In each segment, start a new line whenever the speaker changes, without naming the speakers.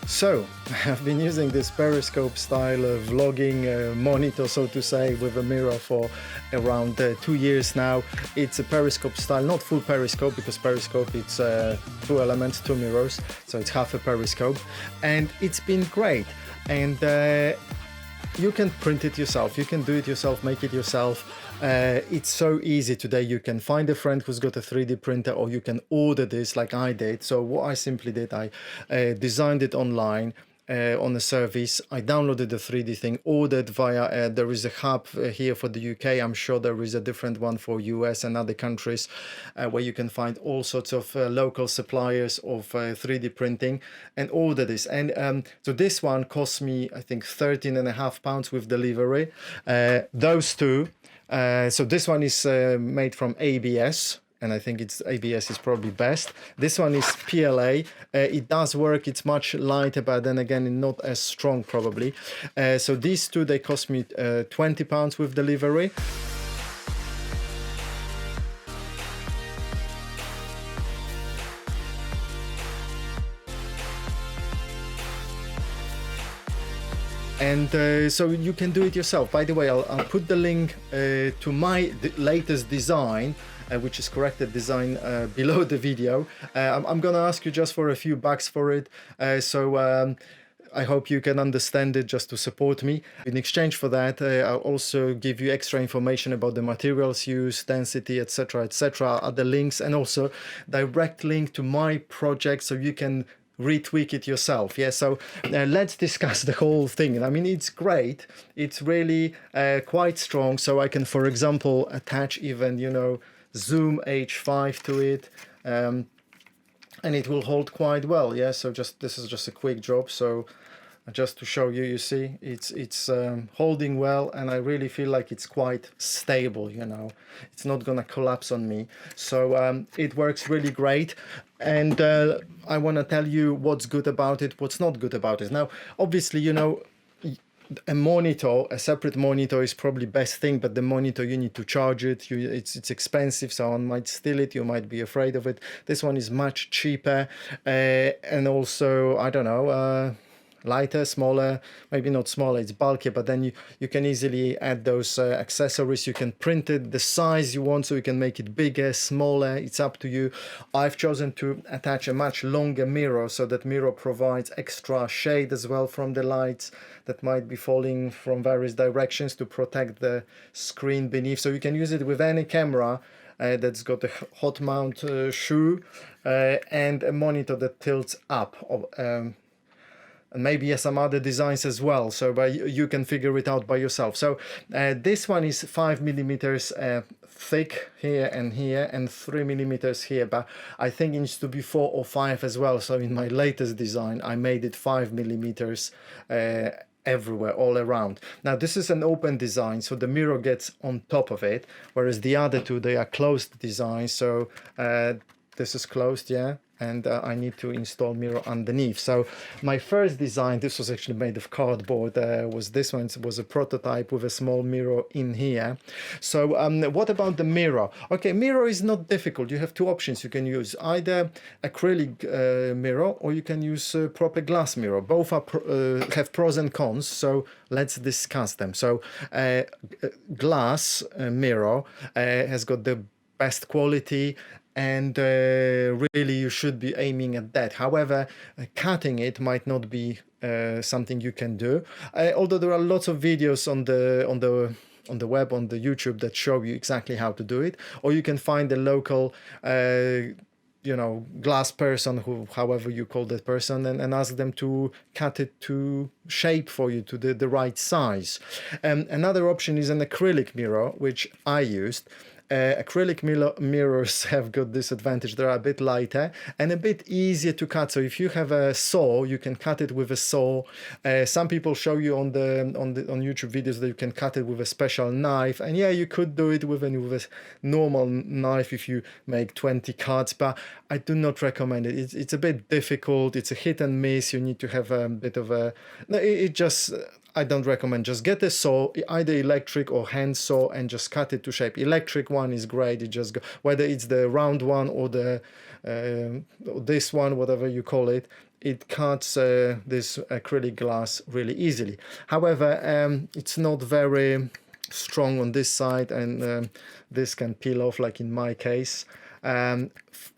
So, I've been using this Periscope style vlogging monitor, so to say, with a mirror for around 2 years now. It's a Periscope style, not full Periscope, because Periscope it's two elements, two mirrors, so it's half a Periscope, and it's been great. And you can print it yourself, you can do it yourself, make it yourself. It's so easy today. You can find a friend who's got a 3D printer, or you can order this like I did. So what I simply did, I designed it online on a service. I downloaded the 3D thing, ordered via, there is a hub here for the UK. I'm sure there is a different one for US and other countries where you can find all sorts of local suppliers of 3D printing, and order this. And so this one cost me, I think, £13.50 with delivery. Those two. So this one is made from ABS, and I think it's ABS is probably best. This one is PLA. It does work. It's much lighter, but then again, not as strong probably. So these two, they cost me £20 with delivery. And so you can do it yourself. By the way, I'll put the link to my latest design, which is corrected design, below the video. I'm gonna ask you just for a few bucks for it, so I hope you can understand it, just to support me. In exchange for that, I'll also give you extra information about the materials used, density, etc., etc., other links, and also direct link to my project, so you can retweak it yourself. Yeah, so let's discuss the whole thing. I mean, it's great. It's really quite strong. So I can, for example, attach even, you know, zoom H5 to it, and it will hold quite well. Yeah, so just this is just a quick job. So just to show you, you see, it's holding well, and I really feel like it's quite stable, you know, it's not gonna collapse on me. So it works really great, and I want to tell you what's good about it, what's not good about it. Now, obviously, you know, a monitor, a separate monitor is probably best thing, but the monitor, you need to charge it. It's expensive, someone might steal it, you might be afraid of it. This one is much cheaper, and also, I don't know, lighter, smaller, maybe not smaller, it's bulkier, but then you can easily add those accessories. You can print it the size you want, so you can make it bigger, smaller, it's up to you. I've chosen to attach a much longer mirror, so that mirror provides extra shade as well from the lights that might be falling from various directions, to protect the screen beneath. So you can use it with any camera that's got a hot mount shoe and a monitor that tilts up, and maybe some other designs as well, so you can figure it out by yourself. So this one is 5mm thick here, and 3mm here, but I think it needs to be 4 or 5 as well. So in my latest design, I made it 5mm everywhere, all around. Now this is an open design, so the mirror gets on top of it, whereas the other two, they are closed designs. So this is closed, yeah, and I need to install mirror underneath. So my first design, this was actually made of cardboard, was this one. It was a prototype with a small mirror in here. So what about the mirror? Okay, mirror is not difficult. You have two options. You can use either acrylic mirror, or you can use proper glass mirror. Both are have pros and cons, so let's discuss them. So glass mirror has got the best quality, and really you should be aiming at that. However, cutting it might not be something you can do, although there are lots of videos on the web, on the YouTube, that show you exactly how to do it. Or you can find a local you know, glass person, who, however you call that person, and ask them to cut it to shape for you, to the right size. Another option is an acrylic mirror, which I used. Acrylic mirrors have got this advantage. They're a bit lighter and a bit easier to cut. So if you have a saw, you can cut it with a saw. Some people show you on YouTube videos that you can cut it with a special knife, and yeah, you could do it with a normal knife if you make 20 cuts, but I do not recommend it. It's a bit difficult. It's a hit and miss. You need to have a bit of a, I don't recommend. Just get a saw, either electric or hand saw, and just cut it to shape. Electric one is great. It just whether it's the round one or the this one, whatever you call it, it cuts this acrylic glass really easily. However, it's not very strong on this side, and this can peel off, like in my case.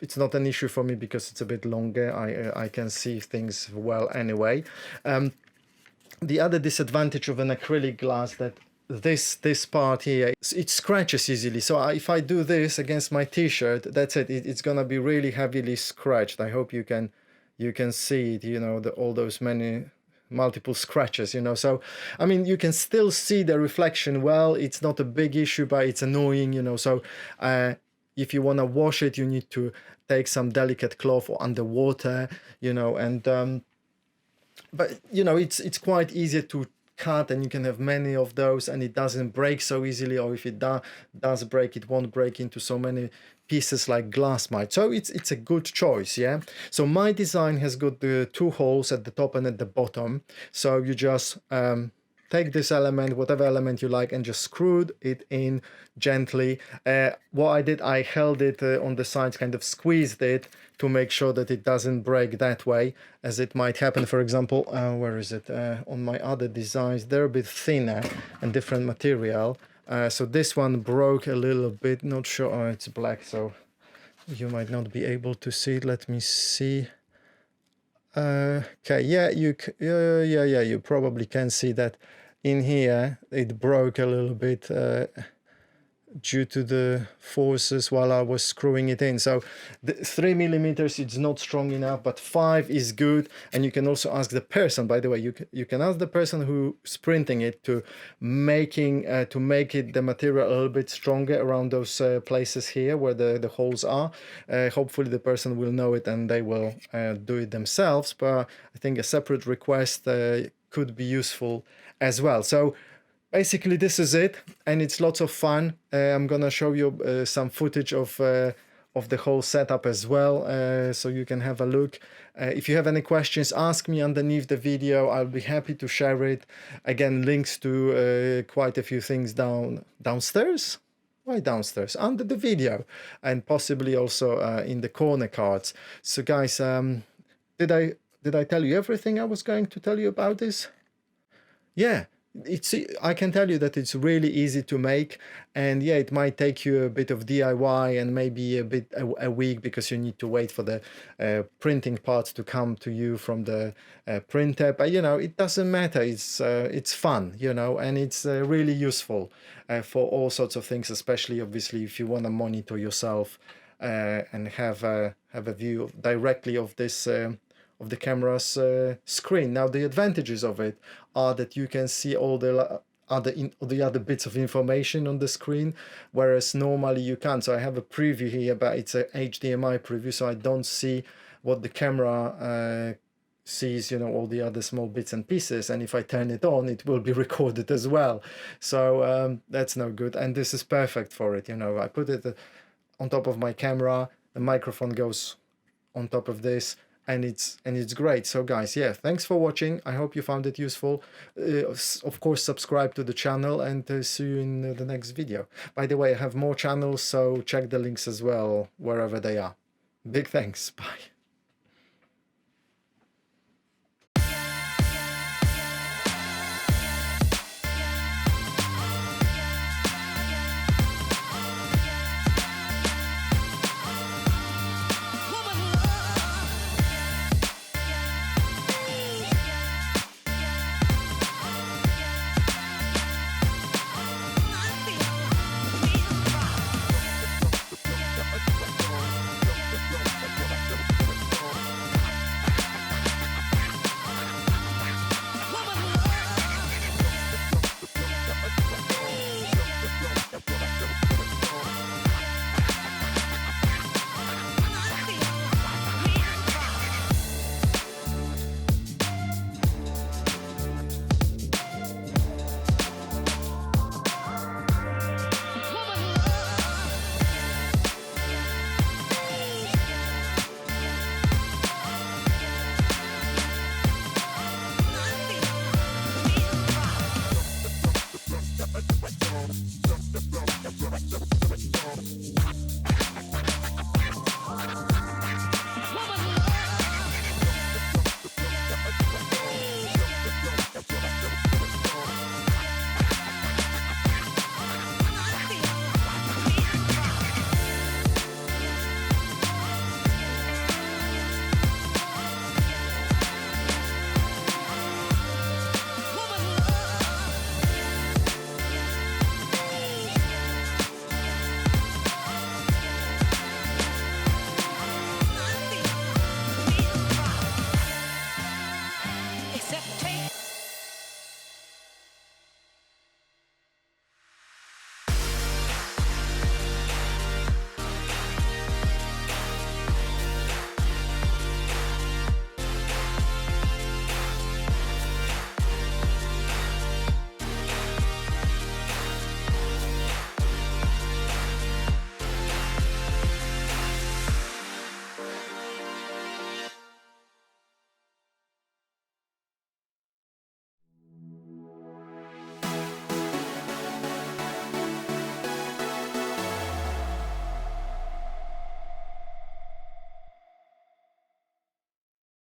It's not an issue for me because it's a bit longer. I can see things well anyway. The other disadvantage of an acrylic glass that this part here, it scratches easily. So if I do this against my t-shirt, that's it. It's gonna be really heavily scratched. I hope you can see it, you know, all those multiple scratches, you know. So I mean, you can still see the reflection well. It's not a big issue, but it's annoying, you know. So if you want to wash it, you need to take some delicate cloth or underwater, you know. And but you know, it's quite easy to cut, and you can have many of those, and it doesn't break so easily, or if it does break, it won't break into so many pieces like glass might. So it's a good choice, yeah. So my design has got the 2 holes at the top and at the bottom. So you just take this element, whatever element you like, and just screwed it in gently. What I did, I held it on the sides, kind of squeezed it to make sure that it doesn't break that way, as it might happen. For example, where is it? On my other designs, they're a bit thinner and different material. So this one broke a little bit, not sure. Oh, it's black, so you might not be able to see it. Let me see. Okay, yeah, you probably can see that in here it broke a little bit due to the forces while I was screwing it in. So the 3mm is not strong enough, but 5 is good. And you can also ask the person, by the way, you can ask the person who's printing it to make it the material a little bit stronger around those places here where the holes are. Hopefully the person will know it and they will do it themselves, but I think a separate request could be useful as well. So basically this is it, and it's lots of fun. I'm gonna show you some footage of the whole setup as well, so you can have a look. If you have any questions, ask me underneath the video. I'll be happy to share it. Again, links to quite a few things downstairs. Why downstairs? Under the video, and possibly also in the corner cards. So guys, did I tell you everything I was going to tell you about this? Yeah. I can tell you that it's really easy to make, and yeah, it might take you a bit of DIY and maybe a week, because you need to wait for the printing parts to come to you from the printer. But you know, it doesn't matter. It's fun, you know, and it's really useful for all sorts of things, especially obviously if you want to monitor yourself and have a view directly of this of the camera's screen. Now the advantages of it are that you can see all the other bits of information on the screen, whereas normally you can't. So I have a preview here, but it's a HDMI preview, so I don't see what the camera sees, you know, all the other small bits and pieces, and if I turn it on, it will be recorded as well. So that's no good, and this is perfect for it. You know, I put it on top of my camera, the microphone goes on top of this, and it's great. So guys, yeah, thanks for watching. I hope you found it useful. Of course, subscribe to the channel, and see you in the next video. By the way, I have more channels, so check the links as well wherever they are. Big thanks. Bye.